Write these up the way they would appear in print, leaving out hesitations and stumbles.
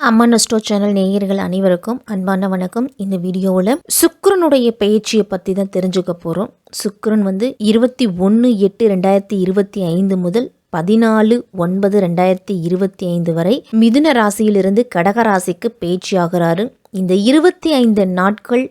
அம்மன் astro channel நேயர்கள் அனைவருக்கும் அன்பான வணக்கம். இந்த வீடியோவில் சுக்கிரனுடைய பயிற்சியை பற்றி தான் தெரிஞ்சுக்க போகிறோம். சுக்கிரன் 21/8/2025 முதல் 14/9/2025 வரை மிதுன ராசியிலிருந்து கடக ராசிக்கு பயிற்சி ஆகிறாரு. இந்த 25 நாட்கள்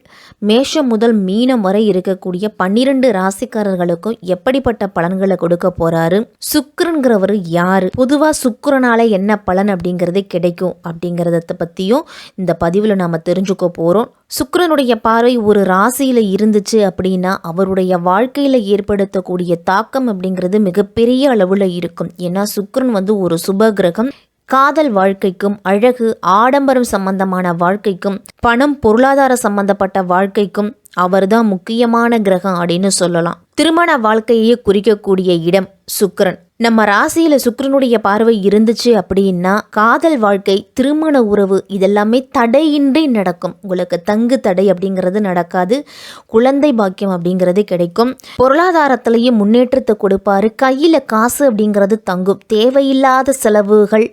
மேஷம் முதல் மீனம் வரை இருக்கக்கூடிய 12 ராசிக்காரர்களுக்கும் எப்படிப்பட்ட பலன்களை கொடுக்க போறாரு, சுக்கிரன்கிறவர் யாரு, பொதுவா சுக்கிரனால என்ன பலன் அப்படிங்கிறது கிடைக்கும் அப்படிங்கிறத பத்தியும் இந்த பதிவுல நாம தெரிஞ்சுக்க போறோம். சுக்கிரனுடைய பார்வை ஒரு ராசியில இருந்துச்சு அப்படின்னா அவருடைய வாழ்க்கையில ஏற்படுத்தக்கூடிய தாக்கம் அப்படிங்கிறது மிகப்பெரிய அளவுல இருக்கும். ஏன்னா சுக்கிரன் ஒரு சுப கிரகம். காதல் வாழ்க்கைக்கும், அழகு ஆடம்பரம் சம்பந்தமான வாழ்க்கைக்கும், பணம் பொருளாதார சம்பந்தப்பட்ட வாழ்க்கைக்கும் அவர்தான் முக்கியமான கிரகம் அப்படின்னு சொல்லலாம். திருமண வாழ்க்கையே குறிக்கக்கூடிய இடம் சுக்கிரன். நம்ம ராசியில சுக்கிரனுடைய பார்வை இருந்துச்சு அப்படின்னா காதல் வாழ்க்கை, திருமண உறவு இதெல்லாமே தடையின்றி நடக்கும். உங்களுக்கு தங்கு தடை அப்படிங்கிறது நடக்காது. குழந்தை பாக்கியம் அப்படிங்கிறது கிடைக்கும். பொருளாதாரத்திலையும் முன்னேற்றத்தை கொடுப்பாரு. கையில காசு அப்படிங்கிறது தங்கும். தேவையில்லாத செலவுகள்,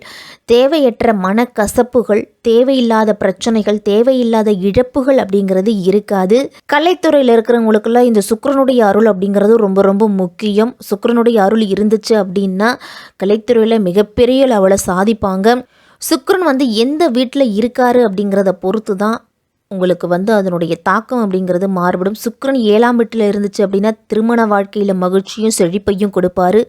தேவையற்ற மனக்கசப்புகள், தேவையில்லாத பிரச்சனைகள், தேவையில்லாத இழப்புகள் அப்படிங்கிறது இருக்காது. கலைத்துறையில் இருக்கிறவங்களுக்குள்ள இந்த சுக்கிரனுடைய அருள் அப்படிங்கிறது ரொம்ப ரொம்ப முக்கியம். சுக்கிரனுடைய அருள் இருந்துச்சு அப்படின்னா கலைத்துறையில் மிகப்பெரிய லெவலில் சாதிப்பாங்க. சுக்கிரன் எந்த வீட்டில் இருக்காரு அப்படிங்கிறத பொறுத்து தான் உங்களுக்கு அதனுடைய தாக்கம் அப்படிங்கிறது மாறுபடும். சுக்கிரன் 7ஆம் வீட்டில் இருந்துச்சு அப்படின்னா திருமண வாழ்க்கையில் மகிழ்ச்சியும் செழிப்பையும் கொடுப்பாரு.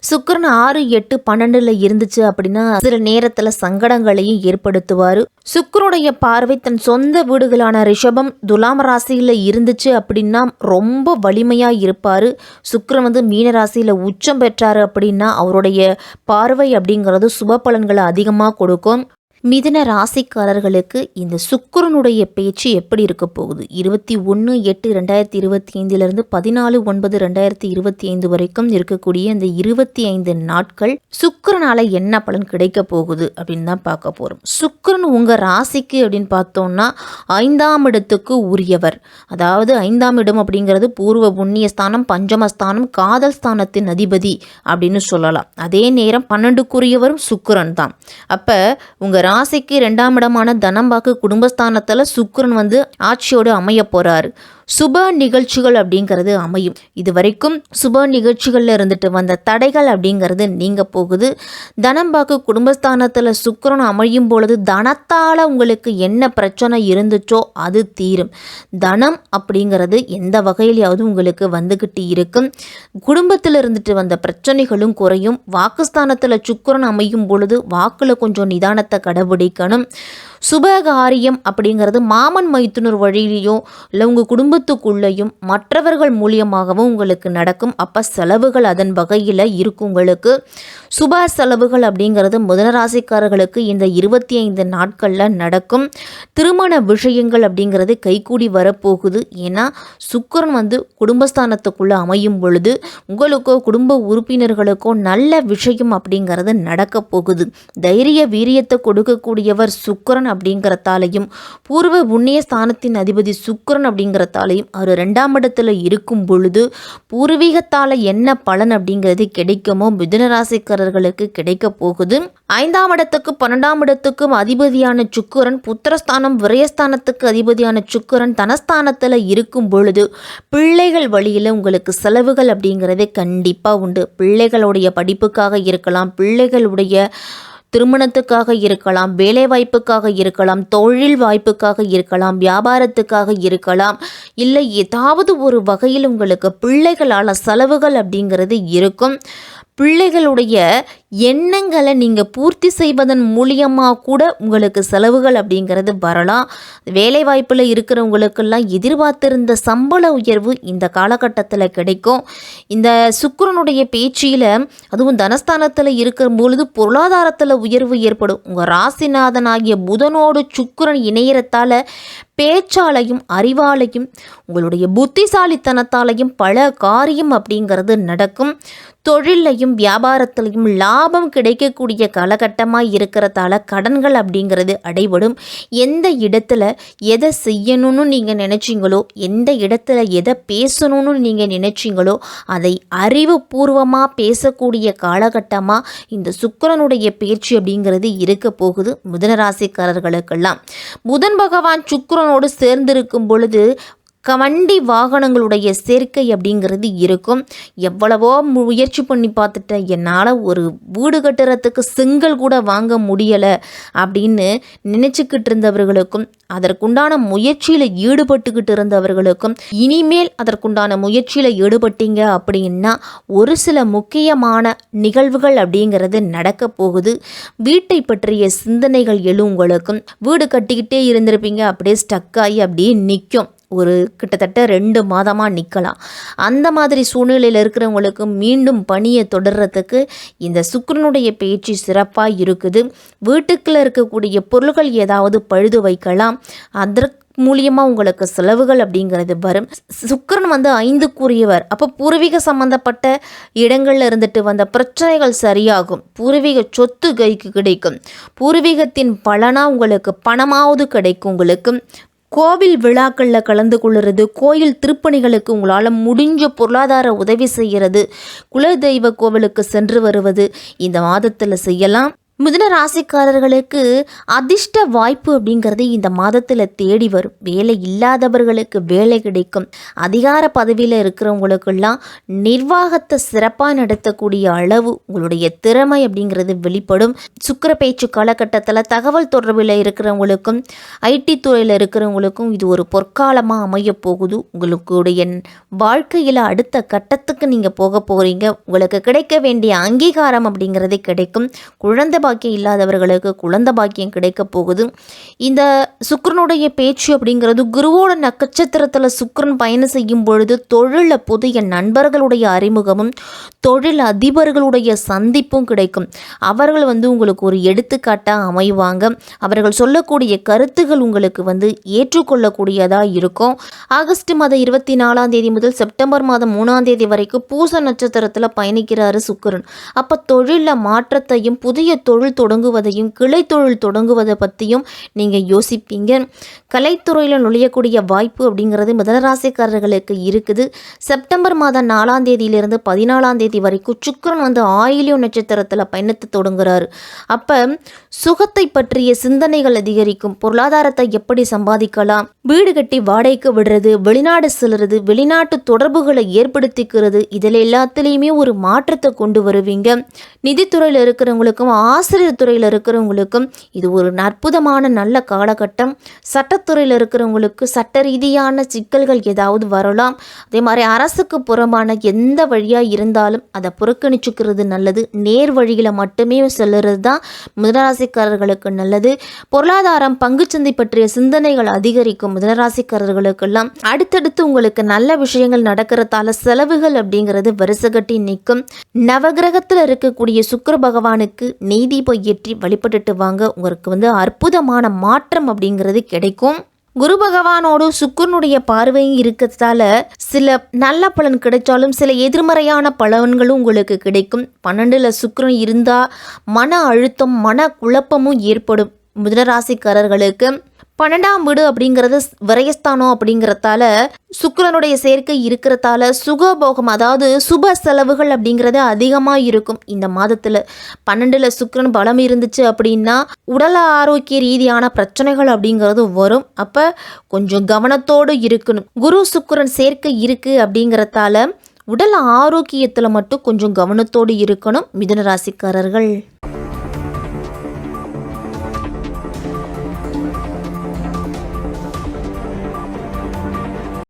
சுக்கிரன் 6, 8, 12 இருந்துச்சு அப்படின்னா சில நேரத்தில் சங்கடங்களையும் ஏற்படுத்துவார். சுக்கிரனுடைய பார்வை தன் சொந்த வீடுகளான ரிஷபம், துலாம் ராசியில் இருந்துச்சு அப்படின்னா ரொம்ப வலிமையாக இருப்பார். சுக்கிரன் மீன ராசியில் உச்சம் பெற்றாரு அப்படின்னா அவருடைய பார்வை அப்படிங்கிறது சுப பலன்களை அதிகமாக கொடுக்கும். மிதுன ராசிக்காரர்களுக்கு இந்த சுக்கிரனுடைய பேச்சு எப்படி இருக்க போகுது, 21/8/2025 14/9/2025 வரைக்கும் இருக்கக்கூடிய இந்த 25 நாட்கள் சுக்கிரனால என்ன பலன் கிடைக்க போகுது அப்படின்னு தான் பார்க்க போறோம். சுக்கிரன் உங்க ராசிக்கு அப்படின்னு பார்த்தோம்னா 5ஆம் இடத்துக்கு உரியவர். அதாவது 5ஆம் இடம் அப்படிங்கிறது பூர்வ புண்ணிய ஸ்தானம், பஞ்சமஸ்தானம், காதல் ஸ்தானத்தின் அதிபதி அப்படின்னு சொல்லலாம். அதே நேரம் 12க்குரியவரும் சுக்கிரன் தான். அப்ப உங்க ராசிக்கு 2ஆம் இடமான தனம்பாக்கு குடும்பஸ்தானத்துல சுக்கிரன் ஆட்சியோடு அமைய போறாரு. சுப நிகழ்ச்சிகள் அப்படிங்கிறது அமையும். இது வரைக்கும் சுப நிகழ்ச்சிகள்ல இருந்துட்டு வந்த தடைகள் அப்படிங்கிறது நீங்க போகுது. தனம்பாக்கு குடும்பஸ்தானத்துல சுக்கிரன் அமையும் பொழுது தனத்தால உங்களுக்கு என்ன பிரச்சனை இருந்துச்சோ அது தீரும். தனம் அப்படிங்கிறது எந்த வகையிலாவது உங்களுக்கு வந்துகிட்டு இருக்கும். குடும்பத்தில் இருந்துட்டு வந்த பிரச்சனைகளும் குறையும். வாக்குஸ்தானத்துல சுக்கிரன் அமையும் பொழுது வாக்குல கொஞ்சம் நிதானத்தை கடைபிடிக்கணும். சுபகாரியம் அப்படிங்கிறது மாமன் மைத்துனர் வழியிலையும் இல்லை உங்கள் குடும்பத்துக்குள்ளேயும் மற்றவர்கள் மூலியமாகவும் உங்களுக்கு நடக்கும். அப்போ செலவுகள் அதன் வகையில் இருக்கும். உங்களுக்கு சுப செலவுகள் அப்படிங்கிறது மிதுன ராசிக்காரர்களுக்கு இந்த 25 நாட்களில் நடக்கும். திருமண விஷயங்கள் அப்படிங்கிறது கைகூடி வரப்போகுது. ஏன்னா சுக்கிரன் குடும்பஸ்தானத்துக்குள்ளே அமையும் பொழுது உங்களுக்கோ குடும்ப உறுப்பினர்களுக்கோ நல்ல விஷயம் அப்படிங்கிறது நடக்க போகுது. தைரிய வீரியத்தை கொடுக்கக்கூடியவர் சுக்கிரன் அப்படிங்கிறதாலையும் பூர்வ புண்ணிய ஸ்தானத்தின் அதிபதி சுக்கிரன் அப்படிங்கிறதாலையும் அவர் 2ஆம் இடத்துல இருக்கும் பொழுது பூர்வீகத்தால என்ன பலன் அப்படிங்கிறது கிடைக்குமோ மிதுன ராசிக்காரர்களுக்கு கிடைக்க போகுது. 5ஆம் இடத்துக்கு 12ஆம் இடத்துக்கும் அதிபதியான சுக்கிரன், புத்திரஸ்தானம் விரயஸ்தானத்துக்கு அதிபதியான சுக்கிரன் தனஸ்தானத்துல இருக்கும் பொழுது பிள்ளைகள் வழியில உங்களுக்கு செலவுகள் அப்படிங்கிறது கண்டிப்பா உண்டு. பிள்ளைகளுடைய படிப்புக்காக இருக்கலாம், பிள்ளைகளுடைய திருமணத்துக்காக இருக்கலாம், வேலை வாய்ப்புக்காக இருக்கலாம், தொழில் வாய்ப்புக்காக இருக்கலாம், வியாபாரத்துக்காக இருக்கலாம், இல்லை ஏதாவது ஒரு வகையில் உங்களுக்கு பிள்ளைகளால் செலவுகள் அப்படிங்கிறது இருக்கும். பிள்ளைகளுடைய எண்ணங்களை நீங்கள் பூர்த்தி செய்வதன் மூலியமாக கூட உங்களுக்கு செலவுகள் அப்படிங்கிறது வரலாம். வேலை வாய்ப்பில் இருக்கிறவங்களுக்கெல்லாம் எதிர்பார்த்திருந்த சம்பள உயர்வு இந்த காலகட்டத்தில் கிடைக்கும். இந்த சுக்கிரனுடைய பேச்சில் அதுவும் தனஸ்தானத்தில் இருக்கிற பொழுது பொருளாதாரத்தில் உயர்வு ஏற்படும். உங்கள் ராசிநாதனாகிய புதனோடு சுக்கிரன் இணையறத்தால் பேச்சாலையும் அறிவாலையும் உங்களுடைய புத்திசாலித்தனத்தாலையும் பல காரியம் அப்படிங்கிறது நடக்கும். தொழிலையும் வியாபாரத்திலையும் லாப லாபம் கிடைக்கக்கூடிய காலகட்டமாக இருக்கிறதால கடன்கள் அப்படிங்கிறது அடைபடும். எந்த இடத்துல எதை செய்யணும்னு நீங்கள் நினச்சிங்களோ, எந்த இடத்துல எதை பேசணும்னு நீங்கள் நினச்சிங்களோ அதை அறிவுபூர்வமாக பேசக்கூடிய காலகட்டமாக இந்த சுக்கிரனுடைய பேச்சு அப்படிங்கிறது இருக்க போகுது மிதுன ராசிக்காரர்களுக்கெல்லாம். புதன் பகவான் சுக்கிரனோடு சேர்ந்திருக்கும் பொழுது வண்டி வாகனங்களுடைய சேர்க்கை அப்படிங்கிறது இருக்கும். எவ்வளவோ முயற்சி பண்ணி பார்த்துட்டேன், என்னால் ஒரு வீடு கட்டுறதுக்கு செங்கல் கூட வாங்க முடியலை அப்படின்னு நினச்சிக்கிட்டு இருந்தவர்களுக்கும், அதற்குண்டான முயற்சியில் ஈடுபட்டுக்கிட்டு இருந்தவர்களுக்கும், இனிமேல் அதற்குண்டான முயற்சியில் ஈடுபட்டீங்க அப்படின்னா ஒரு சில முக்கியமான நிகழ்வுகள் அப்படிங்கிறது நடக்க போகுது. வீட்டை பற்றிய சிந்தனைகள் உங்களுக்கும், வீடு கட்டிக்கிட்டே இருந்திருப்பீங்க, அப்படியே ஸ்டக்காகி அப்படியே நிற்கும். ஒரு கிட்டத்தட்ட 2 மாதமாக நிற்கலாம். அந்த மாதிரி சூழ்நிலையில் இருக்கிறவங்களுக்கு மீண்டும் பணியை தொடர்றதுக்கு இந்த சுக்கிரனுடைய பேச்சு சிறப்பாக இருக்குது. வீட்டுக்குள்ளே இருக்கக்கூடிய பொருள்கள் ஏதாவது பழுது வைக்கலாம். அதற்கு மூலியமாக உங்களுக்கு செலவுகள் அப்படிங்கிறது வரும். சுக்கிரன் 5க்குரியவர். அப்போ பூர்வீக சம்பந்தப்பட்ட இடங்களில் இருந்துட்டு வந்த பிரச்சனைகள் சரியாகும். பூர்வீக சொத்து கைக்கு கிடைக்கும். பூர்வீகத்தின் பலனாக உங்களுக்கு பணமாவது கிடைக்கும். உங்களுக்கு கோவில் விழாக்களில் கலந்து கொள்ளுறது, கோயில் திருப்பணிகளுக்கு உங்களால் முடிஞ்ச பொருளாதார உதவி செய்கிறது, குலதெய்வ கோவிலுக்கு சென்று வருவது இந்த மாதத்தில் செய்யலாம். மிதுன ராசிக்காரர்களுக்கு அதிர்ஷ்ட வாய்ப்பு அப்படிங்கிறது இந்த மாதத்தில் தேடி வரும். வேலை இல்லாதவர்களுக்கு வேலை கிடைக்கும். அதிகார பதவியில் இருக்கிறவங்களுக்கெல்லாம் நிர்வாகத்தை சிறப்பாக நடத்தக்கூடிய அளவு உங்களுடைய திறமை அப்படிங்கிறது வெளிப்படும். சுக்கிர பேச்சு காலகட்டத்தில் தகவல் தொடர்பில் இருக்கிறவங்களுக்கும், ஐடி துறையில் இருக்கிறவங்களுக்கும் இது ஒரு பொற்காலமாக அமைய போகுது. உங்களுடைய வாழ்க்கையில் அடுத்த கட்டத்துக்கு நீங்கள் போக போகிறீங்க. உங்களுக்கு கிடைக்க வேண்டிய அங்கீகாரம் அப்படிங்கிறது கிடைக்கும். குழந்தை பாக்கியம் இல்லாதவர்களுக்கு குழந்தை பாக்கியம் கிடைக்க போகுது. இந்த சுக்கிரனுடைய பேச்சு அப்படிங்கிறது குருவோட நட்சத்திரத்தில் சுக்கிரன் பயணம் செய்யும் பொழுது தொழிலில் புதிய நண்பர்களுடைய அறிமுகமும் தொழில் அதிபர்களுடைய சந்திப்பும் கிடைக்கும். அவர்கள் உங்களுக்கு ஒரு எடுத்துக்காட்டாக அமைவாங்க. அவர்கள் சொல்லக்கூடிய கருத்துகள் உங்களுக்கு ஏற்றுக்கொள்ளக்கூடியதாக இருக்கும். ஆகஸ்ட் மாதம் 24ஆம் தேதி முதல் செப்டம்பர் மாதம் 3ஆம் தேதி வரைக்கும் பூச நட்சத்திரத்தில் பயணிக்கிறாரு சுக்கிரன். அப்போ தொழிலில் மாற்றத்தையும் புதிய தொழில் தொடங்குவதையும் கிளை தொழில் தொடங்குவதை பற்றியும் நீங்கள் யோசிப்பீங்க. கலைத்துறையில் நுழையக்கூடிய வாய்ப்பு அப்படிங்கிறது மிதுனராசிக்காரர்களுக்கு இருக்குது. செப்டம்பர் மாதம் 4ஆம் தேதியிலிருந்து 14ஆம் தேதி வரைக்கும் சுக்கிரன் ஆயில்யம் நட்சத்திரத்தில் பயணத்தை தொடங்குறாரு. அப்போ சுகத்தை பற்றிய சிந்தனைகள் அதிகரிக்கும். பொருளாதாரத்தை எப்படி சம்பாதிக்கலாம், வீடு கட்டி வாடகைக்கு விடுறது, வெளிநாடு செல்றது, வெளிநாட்டு தொடர்புகளை ஏற்படுத்திக்கிறது, இதில் எல்லாத்துலேயுமே ஒரு மாற்றத்தை கொண்டு வருவீங்க. நிதித்துறையில் இருக்கிறவங்களுக்கும் ஆசிரியர் துறையில் இருக்கிறவங்களுக்கும் இது ஒரு அற்புதமான நல்ல காலகட்டம். சட்டத்துறையில் இருக்கிறவங்களுக்கு சட்ட ரீதியான சிக்கல்கள் ஏதாவது வரலாம். அதே மாதிரி அரசுக்கு புறம்பான எந்த வழியாக இருந்தாலும் அதை புறக்கணிச்சுக்கிறது நல்லது. நேர் வழியில் மட்டுமே செல்லுறது தான் மிதுனராசிக்காரர்களுக்கு நல்லது. பொருளாதாரம் பங்குச்சந்தை பற்றிய சிந்தனைகள் அதிகரிக்கும். மிதுனராசிக்காரர்களுக்கெல்லாம் அடுத்தடுத்து உங்களுக்கு நல்ல விஷயங்கள் நடக்கிறதால செலவுகள் அப்படிங்கிறது வருஷகட்டி நிற்கும். நவகிரகத்தில் இருக்கக்கூடிய சுக்கிர பகவானுக்கு நெய் தீபம் ஏற்றி வழிபட்டுட்டு வாங்க. உங்களுக்கு அற்புதமான மாற்றம் அப்படிங்கிறது கிடைக்கும். குரு பகவானோடு சுக்கிரனுடைய பார்வையும் இருக்கிறதால சில நல்ல பலன் கிடைச்சாலும் சில எதிர்மறையான பலன்களும் உங்களுக்கு கிடைக்கும். 12ல் சுக்கிரன் இருந்தால் மன அழுத்தம் மன குழப்பமும் ஏற்படும். மிதுனராசிக்காரர்களுக்கு 12ஆம் வீடு அப்படிங்கிறது விரயஸ்தானம் அப்படிங்கிறதால சுக்கிரனுடைய சேர்க்கை இருக்கிறதால சுகபோகம் அதாவது சுப செலவுகள் அப்படிங்கிறது அதிகமாக இருக்கும். இந்த மாதத்தில் 12ல் சுக்கிரன் பலம் இருந்துச்சு அப்படின்னா உடல் ஆரோக்கிய ரீதியான பிரச்சனைகள் அப்படிங்கிறது வரும். அப்போ கொஞ்சம் கவனத்தோடு இருக்கணும். குரு சுக்கிரன் சேர்க்கை இருக்குது அப்படிங்கிறதால உடல் ஆரோக்கியத்தில் மட்டும் கொஞ்சம் கவனத்தோடு இருக்கணும் மிதுன ராசிக்காரர்கள்.